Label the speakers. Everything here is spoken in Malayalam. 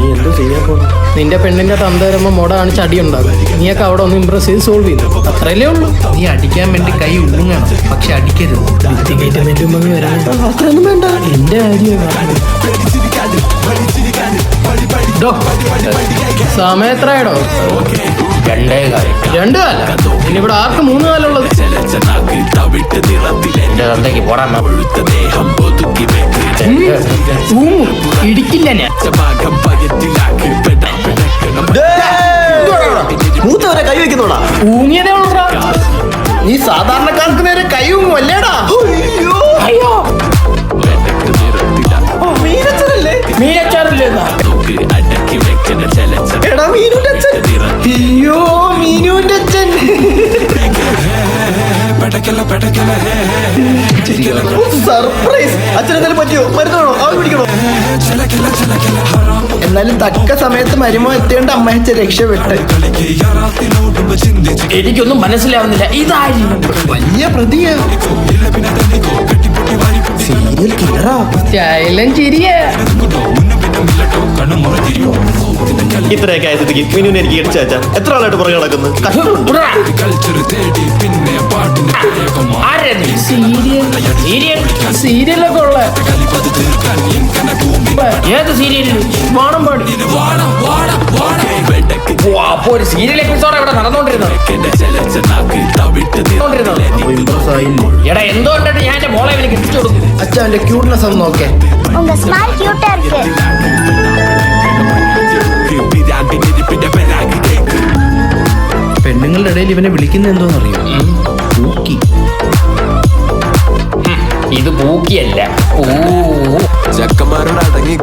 Speaker 1: നീ എന്തോ ചെയ്യാൻ പോകുന്നു?
Speaker 2: നിന്റെ പെണ്ണിന്റെ തന്ത വരുമ്പോ മുട കാണിച്ച് അടി ഉണ്ടാകും. നീയൊക്കെ അവിടെ ഒന്ന് ഇമ്പ്രസ് ചെയ്ത് സോൾവ് ചെയ്തു. അത്രയല്ലേ ഉള്ളൂ.
Speaker 3: നീ അടിക്കാൻ വേണ്ടി കൈ ഉങ്ങണം, പക്ഷെ അടിക്കരുത്.
Speaker 2: അത്രയൊന്നും വേണ്ട. എന്റെ കാര്യം സമയം എത്രയാടോ?
Speaker 3: 2
Speaker 2: 2 കാല. പിന്നെ ഇവിടെ ആർക്ക് 3 കാലുള്ളത്?
Speaker 3: എന്റെ തന്തയ്ക്ക് പോടാൻ
Speaker 2: ഇടിക്കില്ല ഞാൻ.
Speaker 1: മൂത്തവരെ കൈ വെക്കുന്നോടാ.
Speaker 2: ഊങ്ങിയതേ ഉള്ളൂടാ.
Speaker 1: നീ സാധാരണക്കാർക്ക് നേരെ കൈ ഊങ്ങുമല്ലേടാ?
Speaker 2: അയ്യോ
Speaker 1: മീനച്ചനല്ലേ?
Speaker 2: മീനച്ചാറില്ലേ?
Speaker 1: എടാ മീനുന്റെ അച്ഛൻ. അയ്യോ മീനുന്റെ അച്ഛൻ. സർപ്രൈസ്. അച്ഛനെന്തായാലും പറ്റിയോ? മരുന്നാണോ? ആവി പിടിക്കണോ? എന്നാലും തക്ക സമയത്ത് മരുമോ എത്തിയോണ്ട് അമ്മയച്ച രക്ഷപ്പെട്ട്.
Speaker 2: എനിക്കൊന്നും മനസ്സിലാവുന്നില്ല. ഇതായിരുന്നു
Speaker 1: വലിയ പ്രതിയാ. സീരിയൽ കില്ലറാ.
Speaker 2: സ്റ്റൈലും ചിരിയ.
Speaker 1: ഇത്രയൊക്കെ ആയ സ്ഥിതിക്ക് മിനുവിനെ എനിക്ക് ഇടിച്ചു വെച്ചാ എത്ര ആളായിട്ട് പുറകെ നടക്കുന്നു?
Speaker 2: സീരിയലൊക്കെ ഉള്ള ഏത് സീരിയലിൽ വാണം പാടി? അപ്പൊ ഒരു സീരിയൽ എപ്പിസോഡ് ഇവിടെ നടന്നുകൊണ്ടിരുന്നത്. എടാ എന്തുകൊണ്ടിട്ട് ഞാൻ എന്റെ മോളെ എനിക്ക് എത്തിച്ചു കൊടുക്കും.
Speaker 1: അച്ഛൻ അവന്റെ ക്യൂട്ട്നെസ് ഒന്ന് നോക്കേ.
Speaker 4: உங்க ஸ்மைல் கியூட்டா இருக்கு.
Speaker 3: പെണ്ണുങ്ങളുടെ ഇടയിൽ ഇവനെ വിളിക്കുന്ന എന്തോന്നറിയോ? പൂക്കി.
Speaker 2: ഇത് പൂക്കിയല്ല.
Speaker 5: ചെക്കന്മാരോട് അടങ്ങി